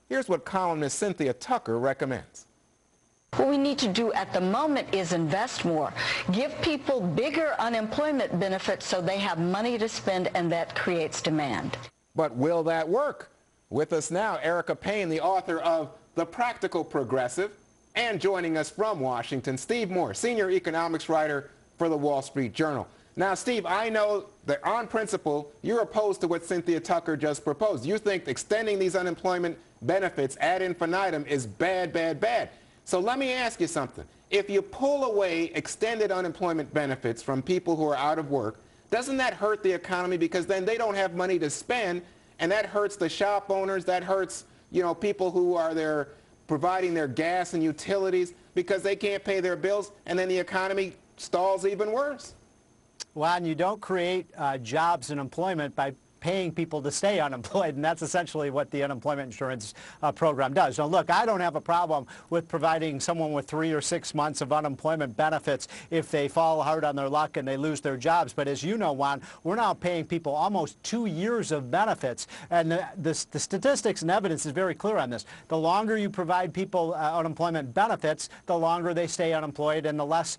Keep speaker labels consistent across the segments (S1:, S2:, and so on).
S1: Here's what columnist Cynthia Tucker recommends.
S2: What we need to do at the moment is invest more. Give people bigger unemployment benefits so they have money to spend, and that creates demand.
S1: But will that work? With us now, Erica Payne, the author of The Practical Progressive, and joining us from Washington, Steve Moore, senior economics writer for the Wall Street Journal. Now, Steve, I know that on principle, you're opposed to what Cynthia Tucker just proposed. You think extending these unemployment benefits ad infinitum is bad, bad, bad. So let me ask you something. If you pull away extended unemployment benefits from people who are out of work, doesn't that hurt the economy? Because then they don't have money to spend, and that hurts the shop owners, that hurts, people who are there providing their gas and utilities because they can't pay their bills, and then the economy stalls even worse.
S3: Well, and you don't create jobs and employment by paying people to stay unemployed, and that's essentially what the unemployment insurance program does. Now, look, I don't have a problem with providing someone with 3 or 6 months of unemployment benefits if they fall hard on their luck and they lose their jobs. But as you know, Juan, we're now paying people almost 2 years of benefits, and the statistics and evidence is very clear on this. The longer you provide people unemployment benefits, the longer they stay unemployed and the less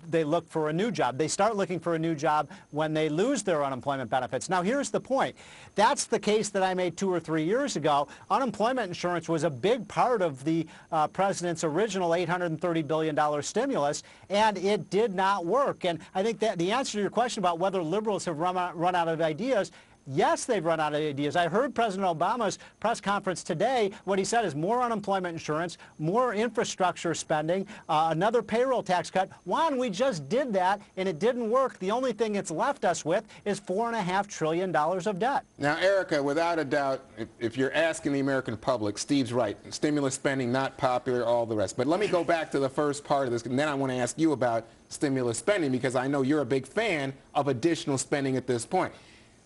S3: they look for a new job. They start looking for a new job when they lose their unemployment benefits. Now, here's the point. That's the case that I made 2 or 3 years ago. Unemployment insurance was a big part of the president's original $830 billion stimulus, and it did not work. And I think that the answer to your question about whether liberals have run out of ideas, yes, they've run out of ideas. I heard President Obama's press conference today. What he said is more unemployment insurance, more infrastructure spending, another payroll tax cut. Juan, we just did that, and it didn't work. The only thing it's left us with is $4.5 trillion of debt.
S1: Now, Erica, without a doubt, if you're asking the American public, Steve's right. Stimulus spending, not popular, all the rest. But let me go back to the first part of this, and then I want to ask you about stimulus spending, because I know you're a big fan of additional spending at this point.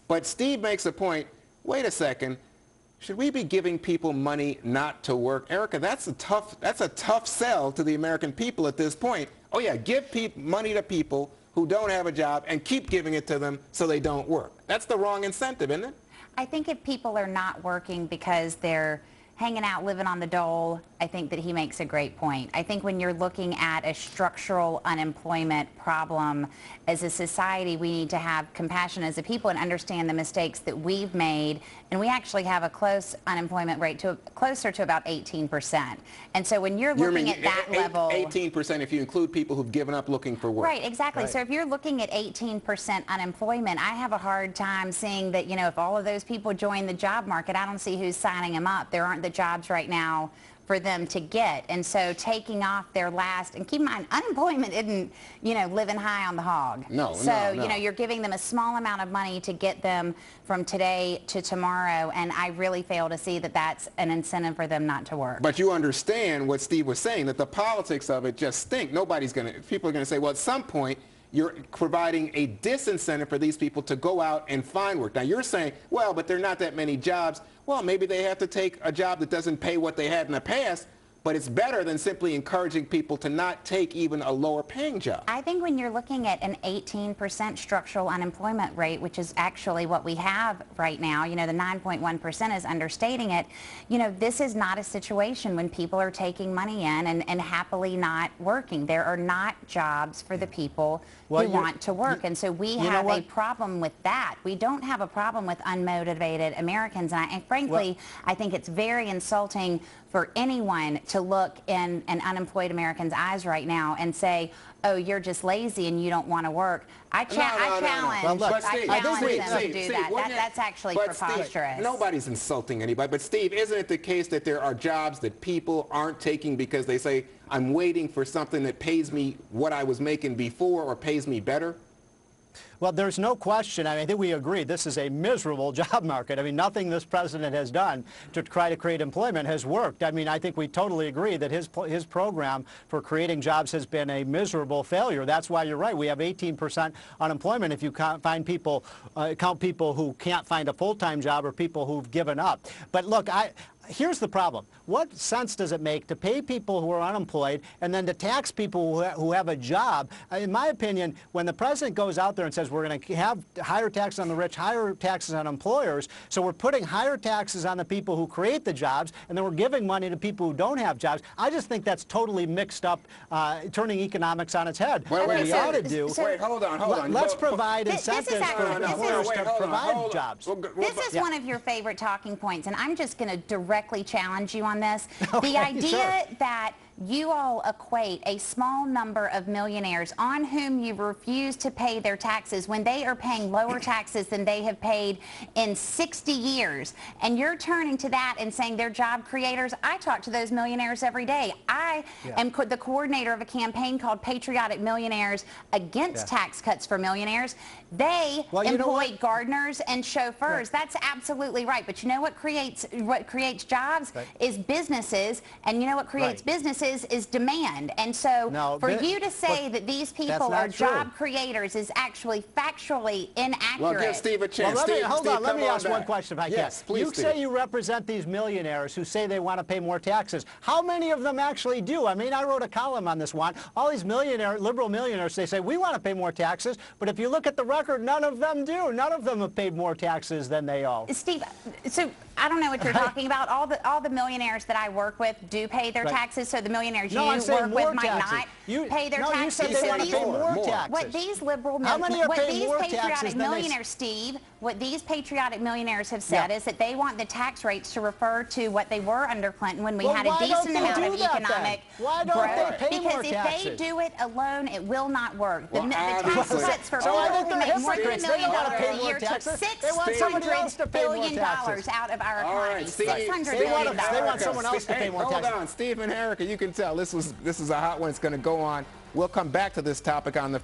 S1: But Steve makes a point, wait a second, should we be giving people money not to work? Erica, that's a tough sell to the American people at this point. Oh yeah, give money to people who don't have a job and keep giving it to them so they don't work. That's the wrong incentive, isn't it?
S4: I think if people are not working because they're hanging out, living on the dole, I think that he makes a great point. I think when you're looking at a structural unemployment problem, as a society, we need to have compassion as a people and understand the mistakes that we've made. And we actually have a close unemployment rate closer to about 18%. And so when you're looking at that level...
S1: 18% if you include people who've given up looking for work.
S4: Right, exactly.
S1: Right.
S4: So if you're looking at 18% unemployment, I have a hard time seeing that, if all of those people join the job market, I don't see who's signing them up. There aren't the jobs right now for them to get. And so taking off their last, and keep in mind, unemployment isn't, living high on the hog.
S1: No,
S4: so,
S1: no.
S4: You're giving them a small amount of money to get them from today to tomorrow, and I really fail to see that that's an incentive for them not to work.
S1: But you understand what Steve was saying, that the politics of it just stink. People are going to say, well, at some point, you're providing a disincentive for these people to go out and find work. Now, you're saying, well, but there are not that many jobs. Well, maybe they have to take a job that doesn't pay what they had in the past, but it's better than simply encouraging people to not take even a lower paying job.
S4: I think when you're looking at an 18% structural unemployment rate, which is actually what we have right now, the 9.1% is understating it, this is not a situation when people are taking money in and happily not working. There are not jobs for the people who want to work. And so we have a problem with that. We don't have a problem with unmotivated Americans. And frankly, I think it's very insulting for anyone to look in an unemployed American's eyes right now and say, oh, you're just lazy and you don't want to work. I challenge them to do that. That's actually preposterous.
S1: Steve, nobody's insulting anybody. But Steve, isn't it the case that there are jobs that people aren't taking because they say, I'm waiting for something that pays me what I was making before or pays me better?
S3: Well, there's no question. I think we agree this is a miserable job market. Nothing this president has done to try to create employment has worked. I think we totally agree that his program for creating jobs has been a miserable failure. That's why you're right. We have 18% unemployment if you count people who can't find a full-time job or people who've given up. But look, here's the problem. What sense does it make to pay people who are unemployed and then to tax people who have a job? In my opinion, when the president goes out there and says we're going to have higher taxes on the rich, higher taxes on employers, so we're putting higher taxes on the people who create the jobs, and then we're giving money to people who don't have jobs, I just think that's totally mixed up, turning economics on its head.
S1: Wait,
S3: what we ought to do...
S1: Wait, hold on.
S3: Let's provide incentives for employers to provide jobs.
S4: This is one of your favorite talking points, and I'm just going to directly challenge you on this.
S3: Okay,
S4: the idea
S3: sure.
S4: that you all equate a small number of millionaires on whom you refuse to pay their taxes when they are paying lower taxes than they have paid in 60 years, and you're turning to that and saying they're job creators. I talk to those millionaires every day. I am the coordinator of a campaign called Patriotic Millionaires Against Tax Cuts for Millionaires. They employ gardeners and chauffeurs. That's absolutely right. But you know what creates jobs is businesses, and you know what creates businesses is demand. And so for you to say that these people are job creators is actually factually inaccurate.
S1: Well, give Steve a chance.
S3: Hold on, let me ask one question if I can.
S1: Yes, please,
S3: you say you represent these millionaires who say they want to pay more taxes. How many of them actually do? I mean, I wrote a column on this one. All these liberal millionaires, they say, we want to pay more taxes, but if you look at the record, none of them do. None of them have paid more taxes than they owe.
S4: Steve, so I don't know what you're talking about. All the millionaires that I work with do pay their taxes, so the millionaires you work with might not pay their taxes.
S3: You said they want to pay more taxes.
S4: What these liberal patriotic millionaires, Steve, what these patriotic millionaires have said is that they want the tax rates to refer to what they were under Clinton when we had a decent amount of economic growth. Because if they do it alone, it will not work. The tax cuts for people who make more than $1 million a year took $600 billion out of our economy. $600 billion.
S3: They want someone else to pay more taxes.
S1: Hold on, Steve and Erica, you can tell this is a hot one. It's going to go on. We'll come back to this topic on the